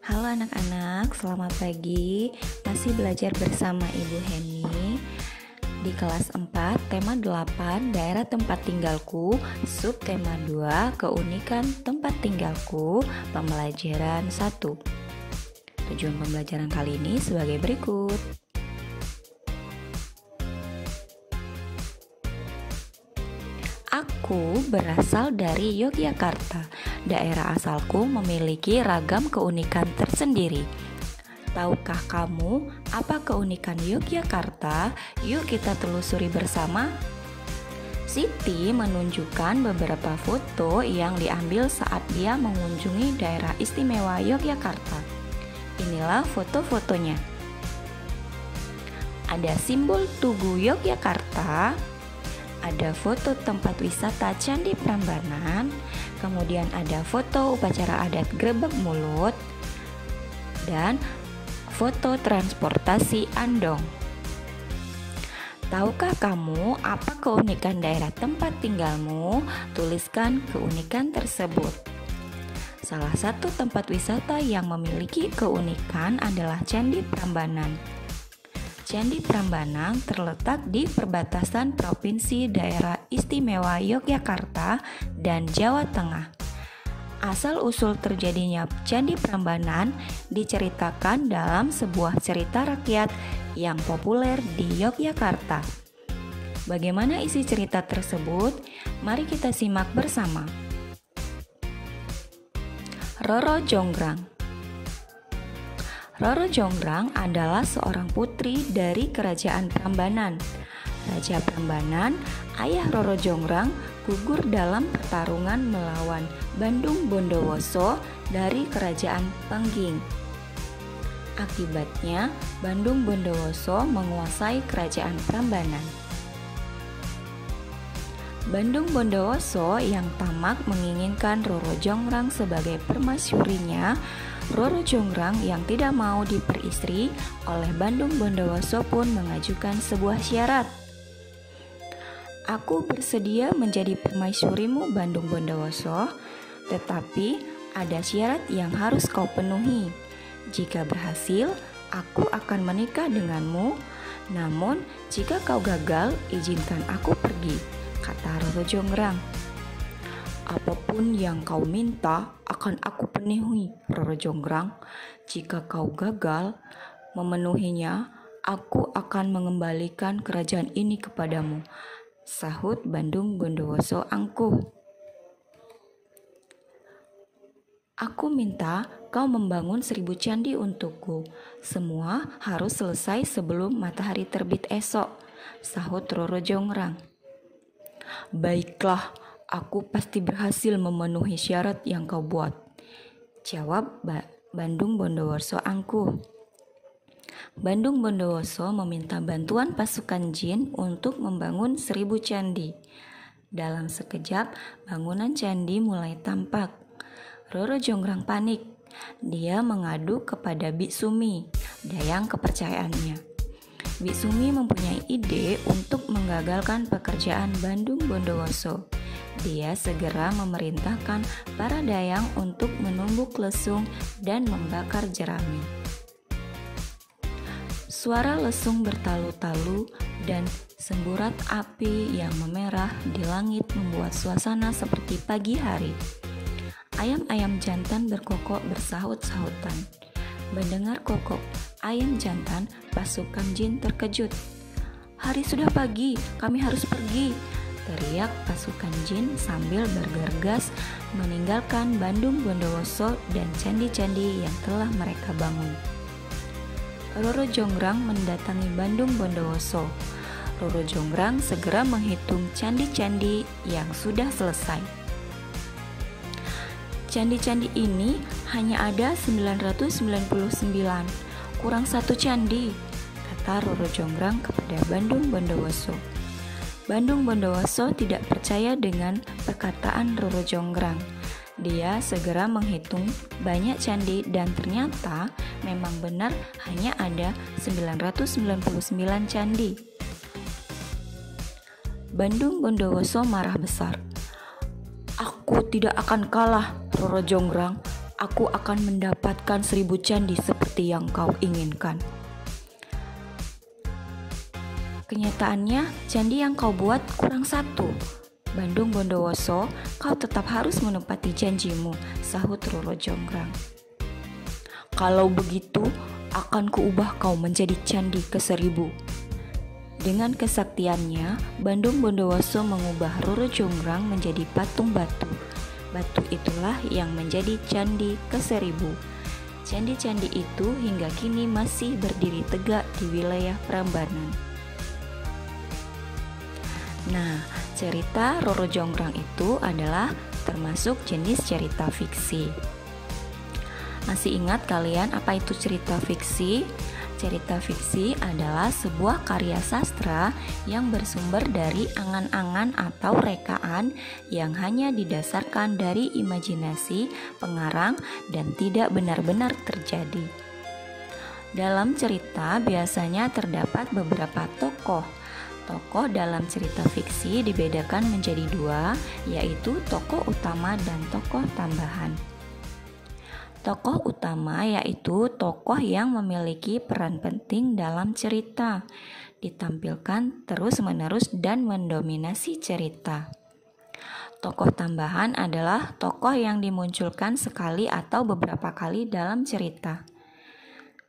Halo anak-anak, selamat pagi. Masih belajar bersama Ibu Heni di kelas 4, tema 8, daerah tempat tinggalku, sub tema 2, keunikan tempat tinggalku, pembelajaran 1. Tujuan pembelajaran kali ini sebagai berikut. Aku berasal dari Yogyakarta. Daerah asalku memiliki ragam keunikan tersendiri. Tahukah kamu apa keunikan Yogyakarta? Yuk kita telusuri bersama. Siti menunjukkan beberapa foto yang diambil saat dia mengunjungi daerah istimewa Yogyakarta. Inilah foto-fotonya. Ada simbol Tugu Yogyakarta. Ada foto tempat wisata Candi Prambanan, kemudian ada foto upacara adat Grebeg Mulut, dan foto transportasi Andong. Tahukah kamu apa keunikan daerah tempat tinggalmu? Tuliskan keunikan tersebut. Salah satu tempat wisata yang memiliki keunikan adalah Candi Prambanan. Candi Prambanan terletak di perbatasan Provinsi Daerah Istimewa Yogyakarta dan Jawa Tengah. Asal-usul terjadinya Candi Prambanan diceritakan dalam sebuah cerita rakyat yang populer di Yogyakarta. Bagaimana isi cerita tersebut? Mari kita simak bersama. Roro Jonggrang. Roro Jonggrang adalah seorang putri dari Kerajaan Prambanan. Raja Prambanan, ayah Roro Jonggrang, gugur dalam pertarungan melawan Bandung Bondowoso dari Kerajaan Pengging. Akibatnya, Bandung Bondowoso menguasai Kerajaan Prambanan. Bandung Bondowoso yang tamak menginginkan Roro Jonggrang sebagai permasyurinya. Roro Jonggrang yang tidak mau diperistri oleh Bandung Bondowoso pun mengajukan sebuah syarat. Aku bersedia menjadi permaisurimu Bandung Bondowoso, tetapi ada syarat yang harus kau penuhi. Jika berhasil, aku akan menikah denganmu. Namun, jika kau gagal, izinkan aku pergi, kata Roro Jonggrang. Apapun yang kau minta akan aku penuhi, Roro Jonggrang. Jika kau gagal memenuhinya, aku akan mengembalikan kerajaan ini kepadamu, sahut Bandung Bondowoso angkuh. Aku minta kau membangun 1000 candi untukku. Semua harus selesai sebelum matahari terbit esok, sahut Roro Jonggrang. Baiklah, aku pasti berhasil memenuhi syarat yang kau buat, jawab Bandung Bondowoso angkuh. Bandung Bondowoso meminta bantuan pasukan jin untuk membangun 1000 candi. Dalam sekejap, bangunan candi mulai tampak. Roro Jonggrang panik. Dia mengadu kepada Biksumi, dayang kepercayaannya. Biksumi mempunyai ide untuk menggagalkan pekerjaan Bandung Bondowoso. Dia segera memerintahkan para dayang untuk menumbuk lesung dan membakar jerami. Suara lesung bertalu-talu dan semburat api yang memerah di langit membuat suasana seperti pagi hari. Ayam-ayam jantan berkokok bersahut-sahutan. Mendengar kokok ayam jantan, pasukan jin terkejut. Hari sudah pagi, kami harus pergi, teriak pasukan jin sambil bergegas meninggalkan Bandung Bondowoso dan candi-candi yang telah mereka bangun. Roro Jonggrang mendatangi Bandung Bondowoso. Roro Jonggrang segera menghitung candi-candi yang sudah selesai. Candi-candi ini hanya ada 999, kurang 1 candi, kata Roro Jonggrang kepada Bandung Bondowoso. Bandung Bondowoso tidak percaya dengan perkataan Roro Jonggrang. Dia segera menghitung banyak candi dan ternyata memang benar hanya ada 999 candi. Bandung Bondowoso marah besar. Aku tidak akan kalah, Roro Jonggrang. aku akan mendapatkan 1000 candi seperti yang kau inginkan. Kenyataannya, candi yang kau buat kurang 1. Bandung Bondowoso, kau tetap harus menepati janjimu, sahut Roro Jonggrang. Kalau begitu, akan kuubah kau menjadi candi ke-1000. Dengan kesaktiannya, Bandung Bondowoso mengubah Roro Jonggrang menjadi patung batu. Batu itulah yang menjadi candi ke-1000. Candi-candi itu hingga kini masih berdiri tegak di wilayah Prambanan. Nah, cerita Roro Jonggrang itu adalah termasuk jenis cerita fiksi. Masih ingat kalian apa itu cerita fiksi? Cerita fiksi adalah sebuah karya sastra yang bersumber dari angan-angan atau rekaan yang hanya didasarkan dari imajinasi pengarang dan tidak benar-benar terjadi. Dalam cerita biasanya terdapat beberapa tokoh. Tokoh dalam cerita fiksi dibedakan menjadi 2, yaitu tokoh utama dan tokoh tambahan. Tokoh utama yaitu tokoh yang memiliki peran penting dalam cerita, ditampilkan terus-menerus dan mendominasi cerita. Tokoh tambahan adalah tokoh yang dimunculkan sekali atau beberapa kali dalam cerita.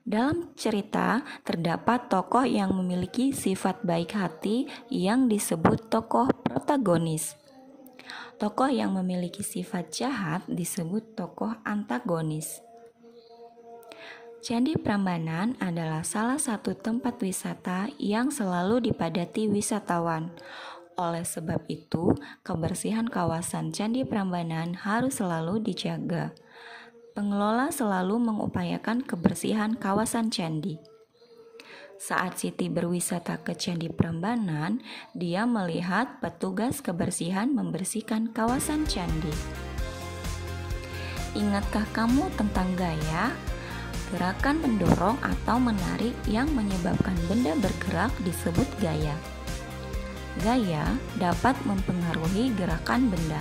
Dalam cerita terdapat tokoh yang memiliki sifat baik hati yang disebut tokoh protagonis. Tokoh yang memiliki sifat jahat disebut tokoh antagonis. Candi Prambanan adalah salah satu tempat wisata yang selalu dipadati wisatawan. Oleh sebab itu, kebersihan kawasan Candi Prambanan harus selalu dijaga. Pengelola selalu mengupayakan kebersihan kawasan candi. Saat Siti berwisata ke Candi Prambanan, dia melihat petugas kebersihan membersihkan kawasan candi. Ingatkah kamu tentang gaya? Gerakan mendorong atau menarik yang menyebabkan benda bergerak disebut gaya. Gaya dapat mempengaruhi gerakan benda.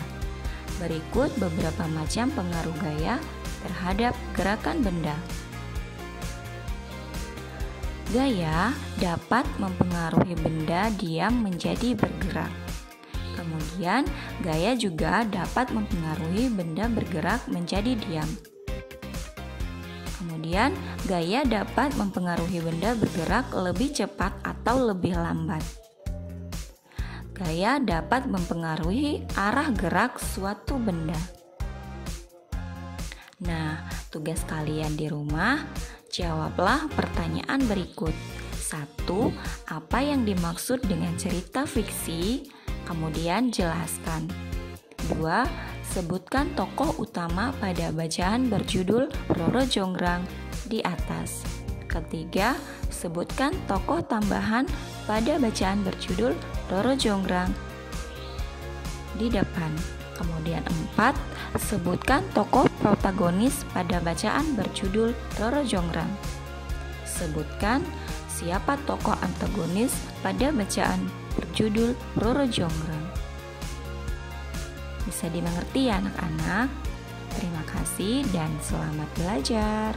Berikut beberapa macam pengaruh gaya terhadap gerakan benda. Gaya dapat mempengaruhi benda diam menjadi bergerak. Kemudian, gaya juga dapat mempengaruhi benda bergerak menjadi diam. Kemudian, gaya dapat mempengaruhi benda bergerak lebih cepat atau lebih lambat. Gaya dapat mempengaruhi arah gerak suatu benda. Nah, tugas kalian di rumah, jawablah pertanyaan berikut. 1. Apa yang dimaksud dengan cerita fiksi? Kemudian jelaskan. 2. Sebutkan tokoh utama pada bacaan berjudul Roro Jonggrang di atas. Ketiga, sebutkan tokoh tambahan pada bacaan berjudul Roro Jonggrang di depan. Kemudian 4, sebutkan tokoh protagonis pada bacaan berjudul Roro Jonggrang. Sebutkan siapa tokoh antagonis pada bacaan berjudul Roro Jonggrang. Bisa dimengerti ya anak-anak? Terima kasih dan selamat belajar.